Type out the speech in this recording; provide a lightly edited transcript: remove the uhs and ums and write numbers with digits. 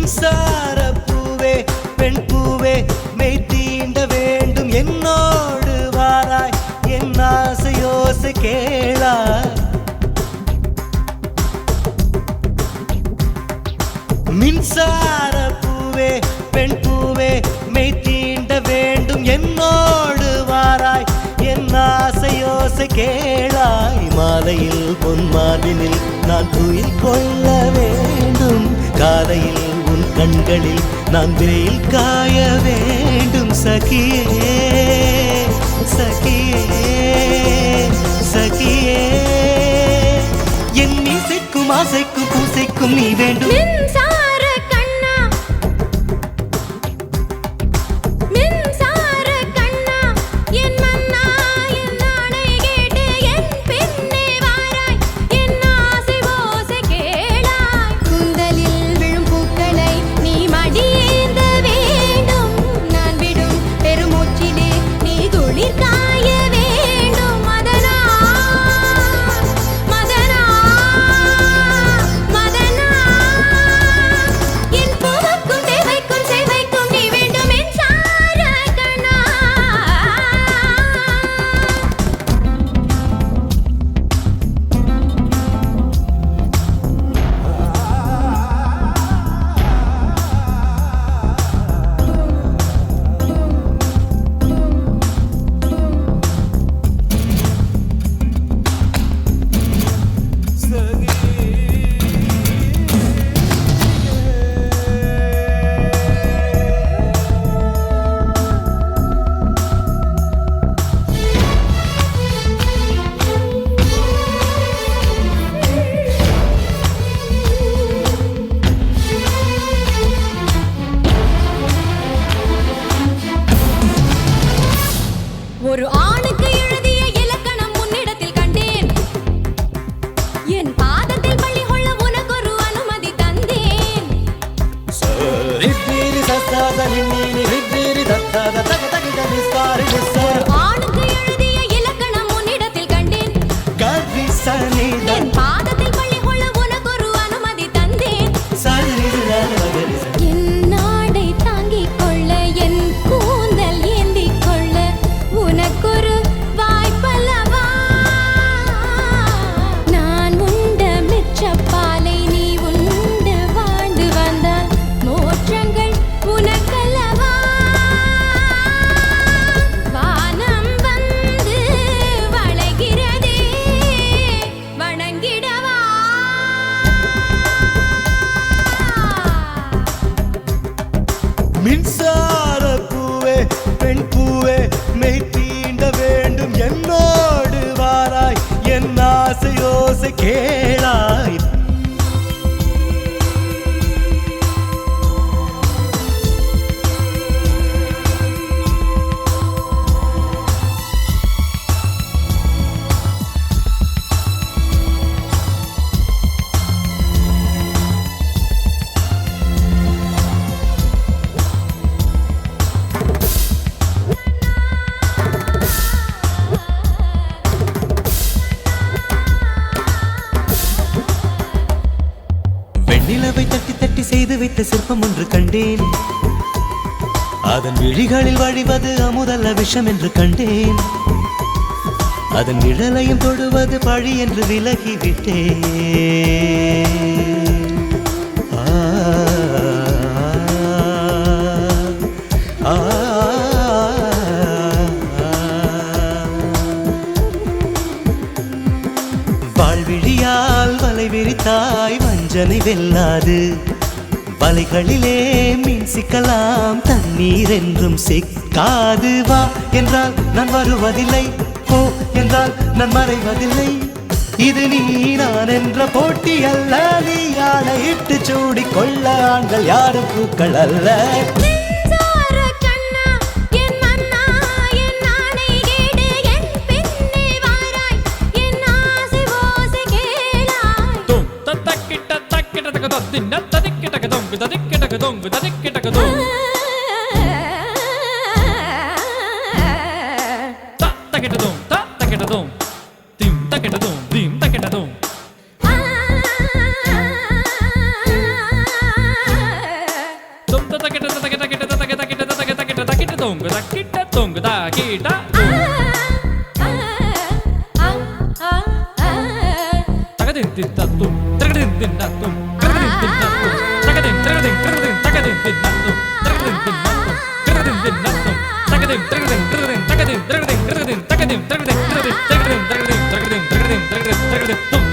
மின்சார பூவே பெண் பூவே மெய் தீண்ட வேண்டும் என்னோடு வாராய் என் ஆசையோசை கேளாய் மின்சார பூவே பெண் பூவே மெய் தீண்ட வேண்டும் என்னோடு வாராய் என் ஆசையோசை கேளாய் மாலையில் பொன்மாலினில் நான் துயில் கொள்ள வேண்டும் காலையில் உன் கண்களில் நான் வெயில் காய வேண்டும் சகியே சகியே சகியே என் இசைக்கும் ஆசைக்கும் பூசைக்கும் நீ வேண்டும் ஒரு ஆணுக்கு எழுதிய இலக்கணம் உன்னிடத்தில் கண்டேன் என் பாதத்தில் பள்ளி கொள்ள உனக்கு ஒரு அனுமதி தந்தேன் ஒரு ஆணுக்கு எழுதிய இலக்கணம் உன்னிடத்தில் கண்டேன் என் பாதத்தில் பள்ளி கொள்ள உனக்கு ஒரு அனுமதி தந்தேன் என் நாடை தாங்கிக் கொள்ள என் கூந்தல் ஏந்திக் கொள்ள உனக்கொரு வாய்ப்பல்லவா நான் உண்ட மிச்சப்பாலை நீ உண்டு வாழ்ந்து வந்தால் மோற்றங்கள் உனக்கல்லவா வானம் வந்து வளைகிறதே வணங்கிடவா மின்சார பூவே பெண் பூவே மெய் தீண்ட வேண்டும் என்னோடு வாராய் என் ஆசையோசை கேளாய் நிலவை தட்டி தட்டி செய்து வைத்த சிற்பம் ஒன்று கண்டேன் அதன் விழிகளில் வழிவது அமுதல்ல விஷம் என்று கண்டேன் அதன் நிழலையும் தொடுவது பழி என்று விலகிவிட்டேன் வாழ்விழியால் வலை விரித்தாய் வஞ்சனை வெல்லாது வலைகளிலே மீன் சிக்கலாம் தண்ணீர் என்றும் சிக்காது வா என்றால் நான் வருவதில்லை போ என்றால் நான் மறைவதில்லை இது நீ நான் என்ற போட்டி அல்ல நீ ஆணையிட்டு சூடிக்கொள்ள ஆண்கள் யாரும் பூக்கள் அல்ல கீட்டா தகதின் தின்னத்தும் தகதின் தின்னத்தும் தகதின் தின்னத்தும் தகதின் தகதின் தகதின் தகதின் தின்னத்தும் தகதின் தின்னத்தும் தகதின் தின்னத்தும் தகதின் தகதின் தகதின் தகதின் தகதின் தகதின் தகதின் தகதின் தகதின் தகதின் தகதின் தகதின் தகதின் தகதின் தகதின்